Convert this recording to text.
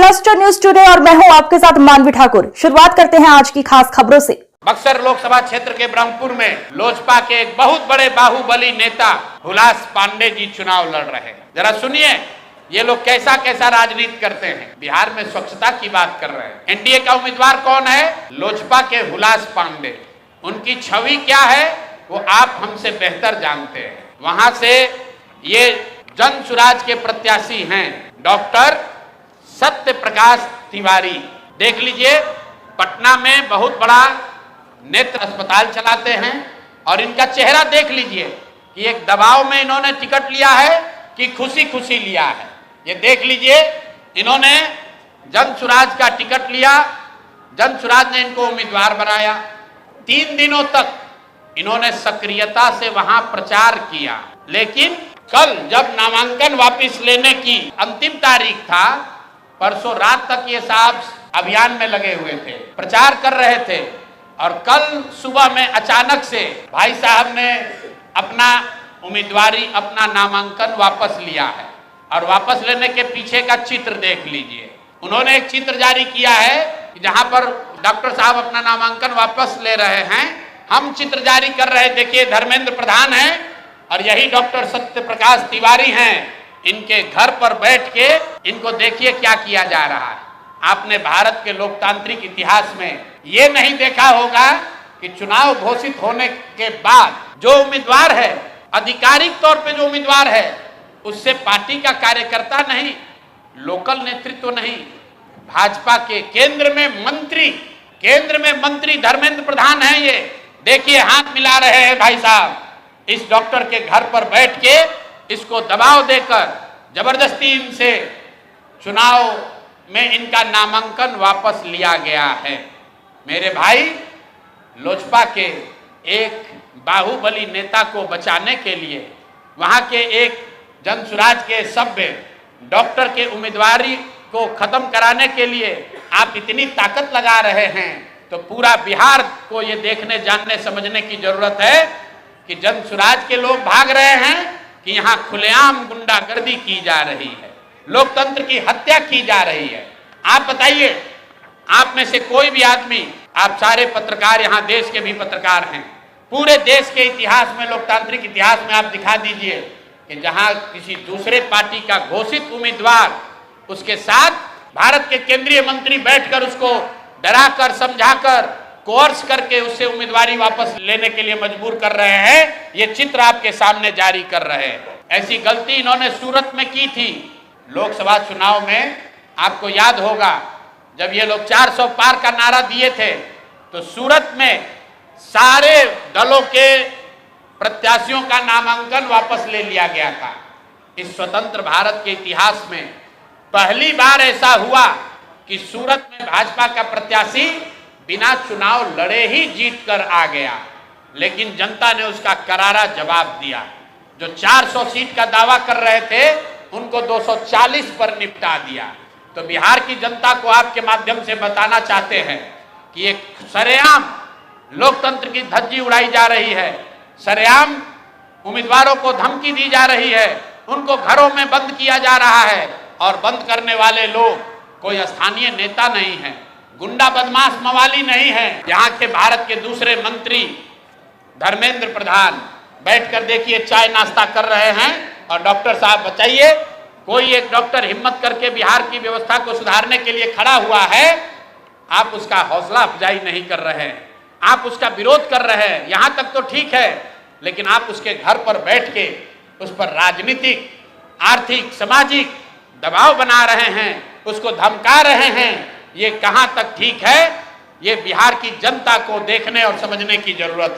Cluster news today और मैं हूं आपके साथ मानवी ठाकुर। शुरुआत करते हैं आज की खास खबरों से। बक्सर लोकसभा क्षेत्र के ब्रह्मपुर में लोजपा के एक बहुत बड़े बाहुबली नेता हुलास पांडे जी चुनाव लड़ रहे हैं। जरा सुनिए ये लोग कैसा कैसा राजनीति करते हैं। बिहार में स्वच्छता की बात कर रहे हैं। एनडीए का उम्मीदवार कौन है? लोजपा के हुलास पांडे। उनकी छवि क्या है वो आप हमसे बेहतर जानते हैं। वहां से ये जन सुराज के प्रत्याशी हैं डॉक्टर सत्य प्रकाश तिवारी। देख लीजिए पटना में बहुत बड़ा नेत्र अस्पताल चलाते हैं और इनका चेहरा देख लीजिए कि एक दबाव में इन्होंने टिकट लिया है कि खुशी खुशी लिया है। ये देख लीजिए इन्होंने जन सुराज का टिकट लिया, जन सुराज ने इनको उम्मीदवार बनाया। 3 दिनों तक इन्होंने सक्रियता से वहां प्रचार किया, लेकिन कल जब नामांकन वापस लेने की अंतिम तारीख था, परसों रात तक ये साहब अभियान में लगे हुए थे, प्रचार कर रहे थे और कल सुबह में अचानक से भाई साहब ने अपना उम्मीदवारी, अपना नामांकन वापस लिया है। और वापस लेने के पीछे का चित्र देख लीजिए। उन्होंने एक चित्र जारी किया है कि जहां पर डॉक्टर साहब अपना नामांकन वापस ले रहे हैं, हम चित्र जारी कर रहे हैं। देखिए धर्मेंद्र प्रधान हैं और यही डॉक्टर सत्य प्रकाश तिवारी हैं। इनके घर पर बैठ के इनको देखिए क्या किया जा रहा है। आपने भारत के लोकतांत्रिक इतिहास में ये नहीं देखा होगा कि चुनाव घोषित होने के बाद जो उम्मीदवार है, आधिकारिक तौर पे जो उम्मीदवार है, उससे पार्टी का कार्यकर्ता नहीं, लोकल नेतृत्व नहीं, भाजपा के केंद्र में मंत्री धर्मेंद्र प्रधान है। ये देखिए हाथ मिला रहे हैं भाई साहब इस डॉक्टर के घर पर बैठ के। इसको दबाव देकर जबरदस्ती इनसे चुनाव में इनका नामांकन वापस लिया गया है। मेरे भाई, लोजपा के एक बाहुबली नेता को बचाने के लिए, वहां के एक जनसुराज के सभ्य डॉक्टर के उम्मीदवारी को खत्म कराने के लिए आप इतनी ताकत लगा रहे हैं, तो पूरा बिहार को ये देखने, जानने, समझने की जरूरत है कि जनसुराज के लोग भाग रहे हैं कि यहाँ खुलेआम गुंडागर्दी की जा रही है, लोकतंत्र की हत्या की जा रही है। आप बताइए, आप में से कोई भी आदमी, आप सारे पत्रकार, यहाँ देश के भी पत्रकार हैं, पूरे देश के इतिहास में, लोकतांत्रिक इतिहास में आप दिखा दीजिए कि जहाँ किसी दूसरे पार्टी का घोषित उम्मीदवार, उसके साथ भारत के केंद्रीय मंत्री बैठकर उसको डराकर, समझाकर, कोर्स करके उससे उम्मीदवारी वापस लेने के लिए मजबूर कर रहे हैं। ये चित्र आपके सामने जारी कर रहे हैं। ऐसी गलती इन्होंने सूरत में की थी लोकसभा चुनाव में। आपको याद होगा जब ये लोग 400 पार का नारा दिए थे, तो सूरत में सारे दलों के प्रत्याशियों का नामांकन वापस ले लिया गया था। इस स्वतंत्र भारत के इतिहास में पहली बार ऐसा हुआ कि सूरत में भाजपा का प्रत्याशी बिना चुनाव लड़े ही जीत कर आ गया, लेकिन जनता ने उसका करारा जवाब दिया। जो 400 सीट का दावा कर रहे थे उनको 240 पर निपटा दिया। तो बिहार की जनता को आपके माध्यम से बताना चाहते हैं कि ये सरेआम लोकतंत्र की धज्जी उड़ाई जा रही है, सरेआम उम्मीदवारों को धमकी दी जा रही है, उनको घरों में बंद किया जा रहा है। और बंद करने वाले लोग कोई स्थानीय नेता नहीं है, गुंडा बदमाश मवाली नहीं है। यहाँ के भारत के दूसरे मंत्री धर्मेंद्र प्रधान बैठकर देखिए चाय नाश्ता कर रहे हैं। और डॉक्टर साहब बताइए, कोई एक डॉक्टर हिम्मत करके बिहार की व्यवस्था को सुधारने के लिए खड़ा हुआ है, आप उसका हौसला अफजाई नहीं कर रहे हैं, आप उसका विरोध कर रहे हैं। यहाँ तक तो ठीक है, लेकिन आप उसके घर पर बैठ के उस पर राजनीतिक, आर्थिक, सामाजिक दबाव बना रहे हैं, उसको धमका रहे हैं। ये कहां तक ठीक है? ये बिहार की जनता को देखने और समझने की जरूरत है।